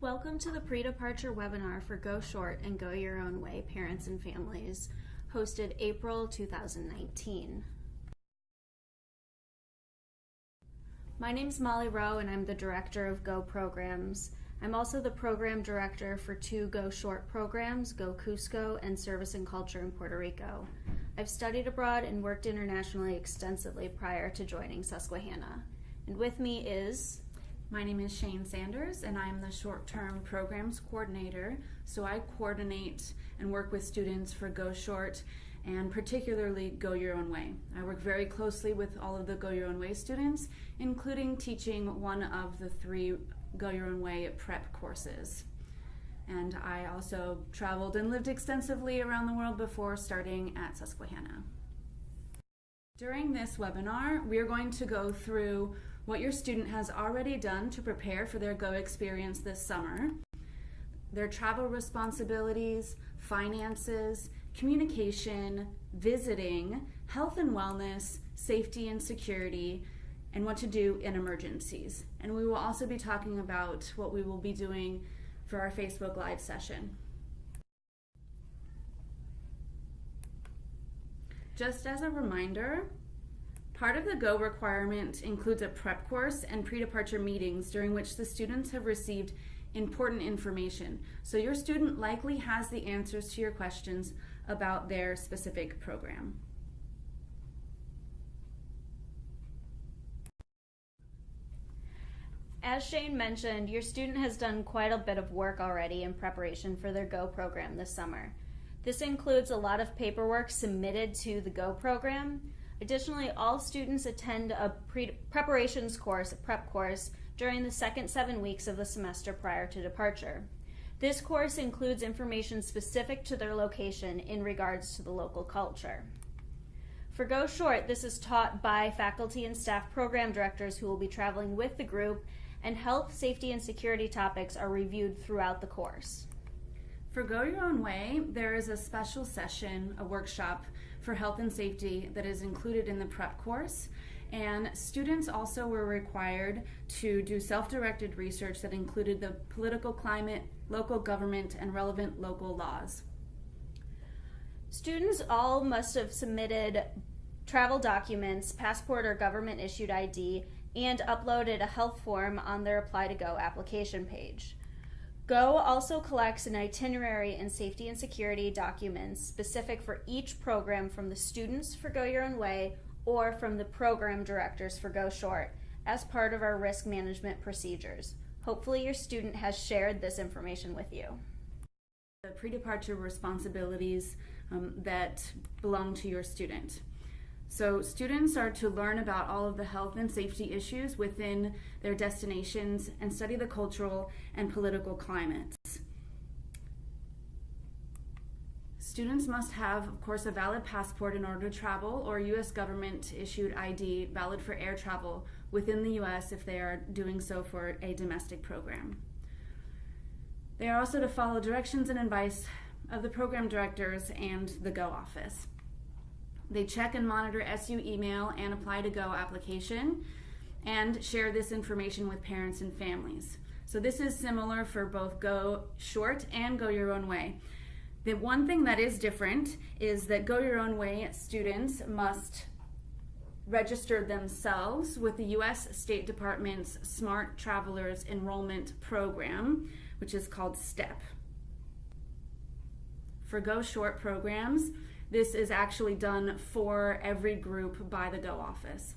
Welcome to the pre-departure webinar for Go Short and Go Your Own Way Parents and Families, hosted April 2019. My name's Molly Rowe and I'm the Director of Go Programs. I'm also the Program Director for two Go Short programs, Go Cusco and Service and Culture in Puerto Rico. I've studied abroad and worked internationally extensively prior to joining Susquehanna. And with me is... My name is Shane Sanders and I'm the short-term programs coordinator. So I coordinate and work with students for Go Short and particularly Go Your Own Way. I work very closely with all of the Go Your Own Way students, including teaching one of the three Go Your Own Way prep courses. And I also traveled and lived extensively around the world before starting at Susquehanna. During this webinar, we are going to go through what your student has already done to prepare for their Go experience this summer, their travel responsibilities, finances, communication, visiting, health and wellness, safety and security, and what to do in emergencies. And we will also be talking about what we will be doing for our Facebook Live session. Just as a reminder, part of the Go requirement includes a prep course and pre-departure meetings during which the students have received important information. So your student likely has the answers to your questions about their specific program. As Shane mentioned, your student has done quite a bit of work already in preparation for their Go program this summer. This includes a lot of paperwork submitted to the Go program. Additionally, all students attend a preparations course, a prep course, during the second 7 weeks of the semester prior to departure. This course includes information specific to their location in regards to the local culture. For Go Short, this is taught by faculty and staff program directors who will be traveling with the group, and health, safety, and security topics are reviewed throughout the course. For Go Your Own Way, there is a special session, a workshop for health and safety that is included in the prep course, and students also were required to do self-directed research that included the political climate, local government, and relevant local laws. Students all must have submitted travel documents, passport or government issued ID, and uploaded a health form on their Apply to Go application page. Go also collects an itinerary and safety and security documents specific for each program from the students for Go Your Own Way or from the program directors for Go Short as part of our risk management procedures. Hopefully your student has shared this information with you. The pre-departure responsibilities that belong to your student. So students are to learn about all of the health and safety issues within their destinations and study the cultural and political climates. Students must have, of course, a valid passport in order to travel, or U.S. government issued ID valid for air travel within the U.S. if they are doing so for a domestic program. They are also to follow directions and advice of the program directors and the Go office. They check and monitor SU email and Apply to Go application and share this information with parents and families. So this is similar for both Go Short and Go Your Own Way. The one thing that is different is that Go Your Own Way students must register themselves with the U.S. State Department's Smart Travelers Enrollment Program, which is called STEP. For Go Short programs, this is actually done for every group by the Go office.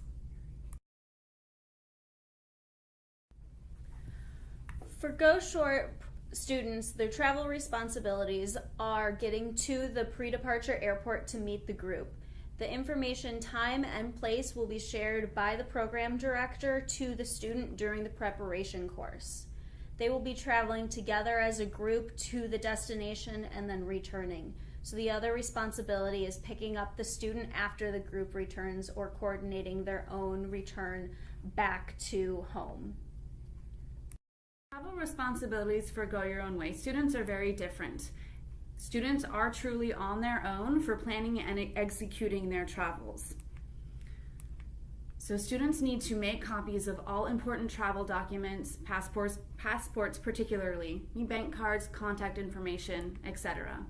For Go Short students, their travel responsibilities are getting to the pre-departure airport to meet the group. The information, time, and place will be shared by the program director to the student during the preparation course. They will be traveling together as a group to the destination and then returning. So the other responsibility is picking up the student after the group returns or coordinating their own return back to home. Travel responsibilities for Go Your Own Way students are very different. Students are truly on their own for planning and executing their travels. So students need to make copies of all important travel documents, passports particularly, bank cards, contact information, etc.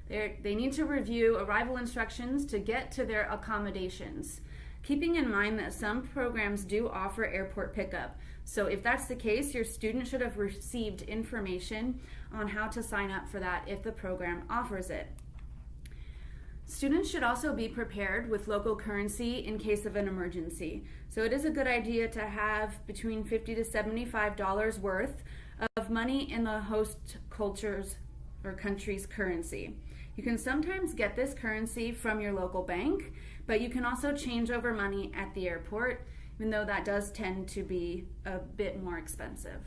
They need to review arrival instructions to get to their accommodations, keeping in mind that some programs do offer airport pickup. So if that's the case, your student should have received information on how to sign up for that if the program offers it. Students should also be prepared with local currency in case of an emergency. So it is a good idea to have between $50 to $75 worth of money in the host culture's or country's currency. You can sometimes get this currency from your local bank, but you can also change over money at the airport, even though that does tend to be a bit more expensive.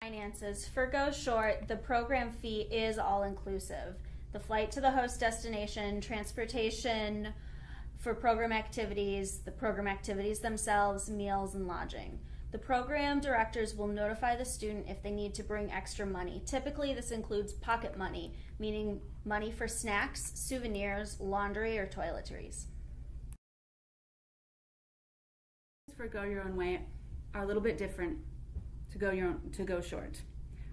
Finances. For Go Short, the program fee is all inclusive. The flight to the host destination, transportation for program activities, the program activities themselves, meals, and lodging. The program directors will notify the student if they need to bring extra money. Typically, this includes pocket money, meaning money for snacks, souvenirs, laundry, or toiletries. For Go Your Own Way are a little bit different to Go Short.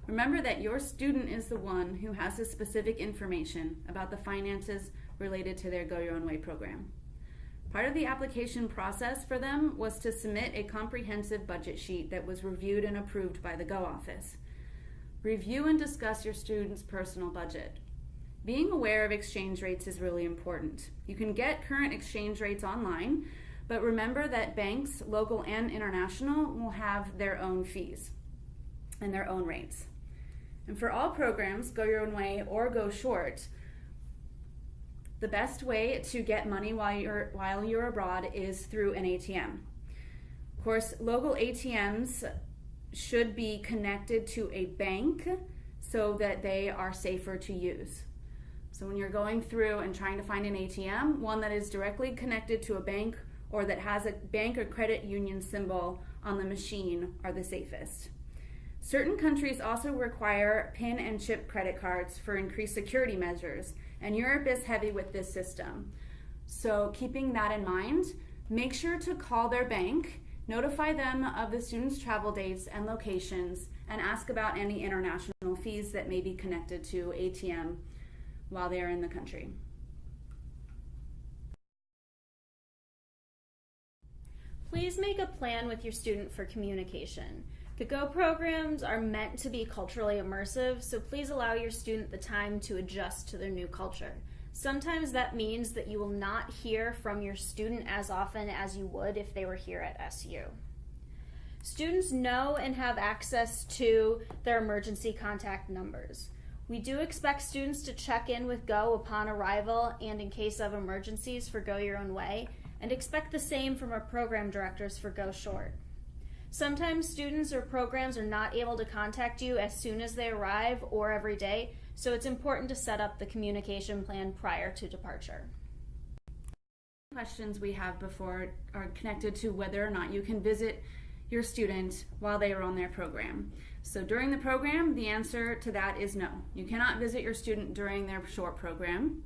Remember that your student is the one who has the specific information about the finances related to their Go Your Own Way program. Part of the application process for them was to submit a comprehensive budget sheet that was reviewed and approved by the Go office. Review and discuss your student's personal budget. Being aware of exchange rates is really important. You can get current exchange rates online, but remember that banks, local and international, will have their own fees and their own rates. And for all programs, Go Your Own Way or Go Short, the best way to get money while you're abroad is through an ATM. Of course, local ATMs should be connected to a bank so that they are safer to use. So when you're going through and trying to find an ATM, one that is directly connected to a bank or that has a bank or credit union symbol on the machine are the safest. Certain countries also require PIN and chip credit cards for increased security measures, and Europe is heavy with this system. So keeping that in mind, make sure to call their bank, notify them of the student's travel dates and locations, and ask about any international fees that may be connected to ATM while they are in the country. Please make a plan with your student for communication. The Go programs are meant to be culturally immersive, so please allow your student the time to adjust to their new culture. Sometimes that means that you will not hear from your student as often as you would if they were here at SU. Students know and have access to their emergency contact numbers. We do expect students to check in with Go upon arrival and in case of emergencies for Go Your Own Way, and expect the same from our program directors for Go Short. Sometimes students or programs are not able to contact you as soon as they arrive or every day, so it's important to set up the communication plan prior to departure. Questions we have before are connected to whether or not you can visit your student while they are on their program. So during the program, the answer to that is no. You cannot visit your student during their short program.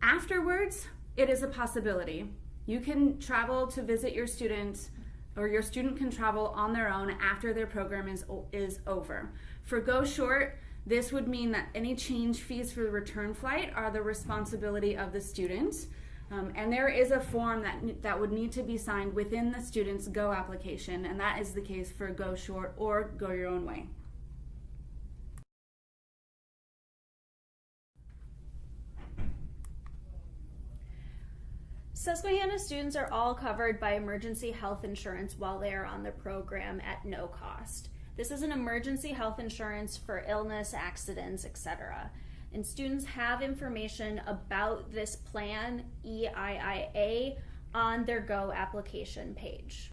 Afterwards, it is a possibility. You can travel to visit your student, or your student can travel on their own after their program is over. For Go Short, this would mean that any change fees for the return flight are the responsibility of the student. And there is a form that would need to be signed within the student's Go application, and that is the case for Go Short or Go Your Own Way. Susquehanna students are all covered by emergency health insurance while they are on the program at no cost. This is an emergency health insurance for illness, accidents, etc. And students have information about this plan, EIIA, on their Go application page.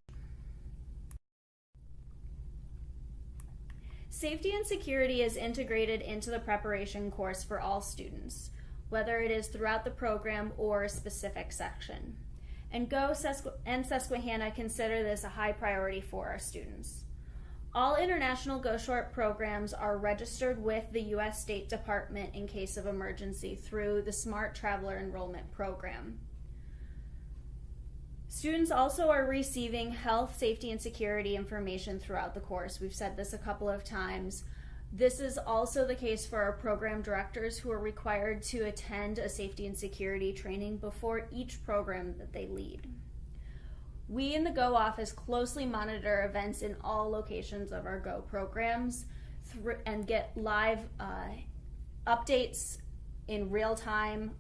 Safety and security is integrated into the preparation course for all students, whether it is throughout the program or a specific section. And Go and Susquehanna consider this a high priority for our students. All international Go Short programs are registered with the U.S. State Department in case of emergency through the Smart Traveler Enrollment Program. Students also are receiving health, safety, and security information throughout the course. We've said this a couple of times. This is also the case for our program directors, who are required to attend a safety and security training before each program that they lead. We in the GO office closely monitor events in all locations of our GO programs and get live updates in real time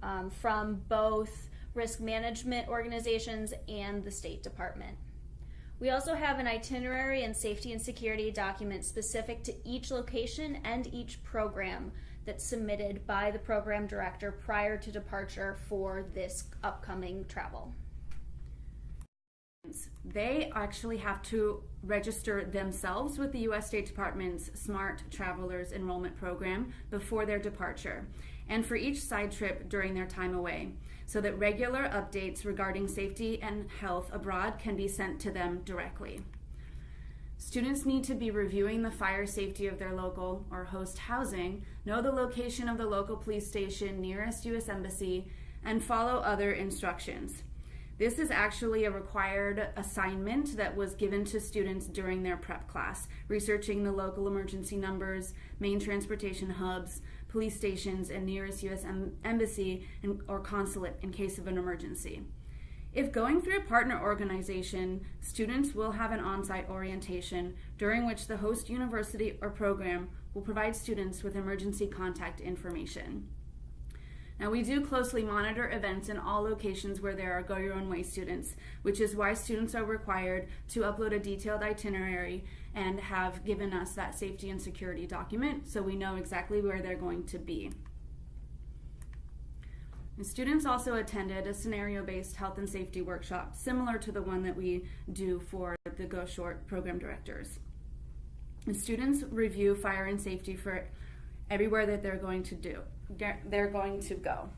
from both risk management organizations and the State Department. We also have an itinerary and safety and security document specific to each location and each program that's submitted by the program director prior to departure for this upcoming travel. They actually have to register themselves with the U.S. State Department's Smart Travelers Enrollment Program before their departure, and for each side trip during their time away, so that regular updates regarding safety and health abroad can be sent to them directly. Students need to be reviewing the fire safety of their local or host housing, know the location of the local police station nearest U.S. Embassy, and follow other instructions. This is actually a required assignment that was given to students during their prep class, researching the local emergency numbers, main transportation hubs, police stations, and nearest U.S. Embassy or consulate in case of an emergency. If going through a partner organization, students will have an on-site orientation during which the host university or program will provide students with emergency contact information. Now, we do closely monitor events in all locations where there are Go Your Own Way students, which is why students are required to upload a detailed itinerary and have given us that safety and security document so we know exactly where they're going to be. And students also attended a scenario-based health and safety workshop similar to the one that we do for the Go Short program directors. And students review fire and safety for everywhere that they're going to go.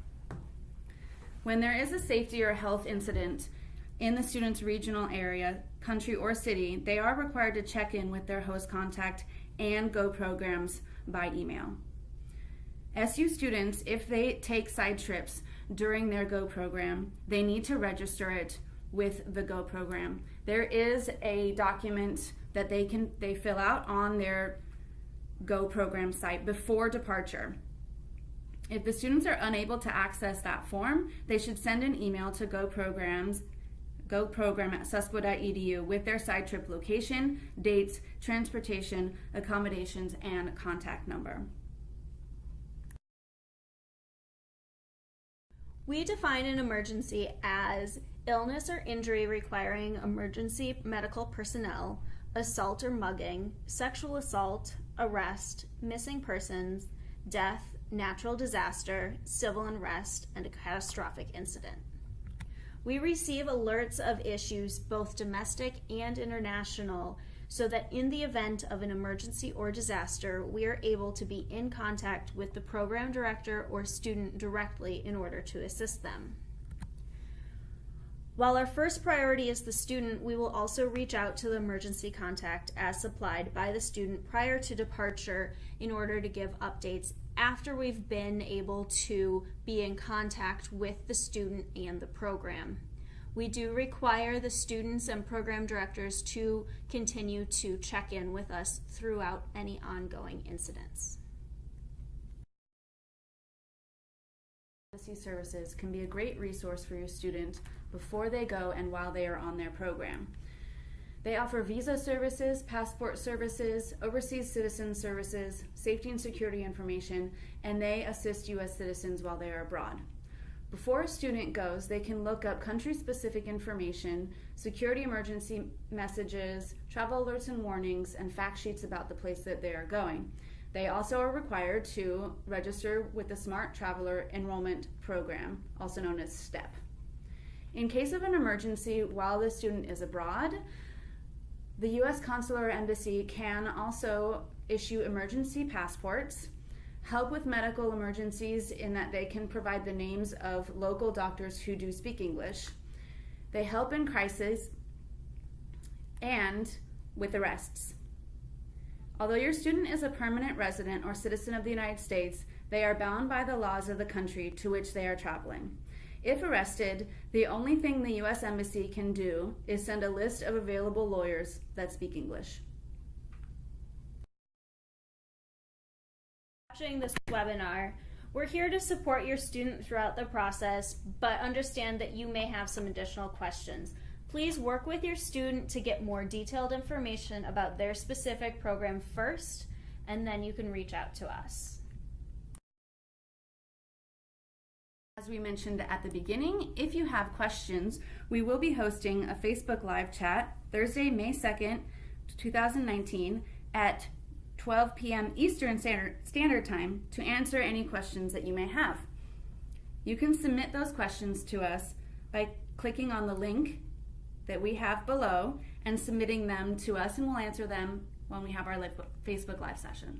When there is a safety or health incident in the student's regional area, country, or city, they are required to check in with their host contact and GO programs by email. SU students, if they take side trips during their GO program, they need to register it with the GO program. There is a document that they fill out on their GO program site before departure. If the students are unable to access that form, they should send an email to GO program at susquo.edu with their side trip location, dates, transportation, accommodations, and contact number. We define an emergency as illness or injury requiring emergency medical personnel, assault or mugging, sexual assault, arrest, missing persons, death, natural disaster, civil unrest, and a catastrophic incident. We receive alerts of issues, both domestic and international, so that in the event of an emergency or disaster, we are able to be in contact with the program director or student directly in order to assist them. While our first priority is the student, we will also reach out to the emergency contact as supplied by the student prior to departure in order to give updates after we've been able to be in contact with the student and the program. We do require the students and program directors to continue to check in with us throughout any ongoing incidents. Embassy services can be a great resource for your student before they go and while they are on their program. They offer visa services, passport services, overseas citizen services, safety and security information, and they assist U.S. citizens while they are abroad. Before a student goes, they can look up country-specific information, security emergency messages, travel alerts and warnings, and fact sheets about the place that they are going. They also are required to register with the Smart Traveler Enrollment Program, also known as STEP. In case of an emergency while the student is abroad, the U.S. Consular or Embassy can also issue emergency passports, help with medical emergencies in that they can provide the names of local doctors who do speak English. They help in crisis and with arrests. Although your student is a permanent resident or citizen of the United States, they are bound by the laws of the country to which they are traveling. If arrested, the only thing the U.S. Embassy can do is send a list of available lawyers that speak English. Watching this webinar, we're here to support your student throughout the process, but understand that you may have some additional questions. Please work with your student to get more detailed information about their specific program first, and then you can reach out to us. As we mentioned at the beginning, if you have questions, we will be hosting a Facebook Live chat Thursday, May 2nd, 2019 at 12 p.m. Eastern Standard Time to answer any questions that you may have. You can submit those questions to us by clicking on the link that we have below and submitting them to us, and we'll answer them when we have our Facebook Live session.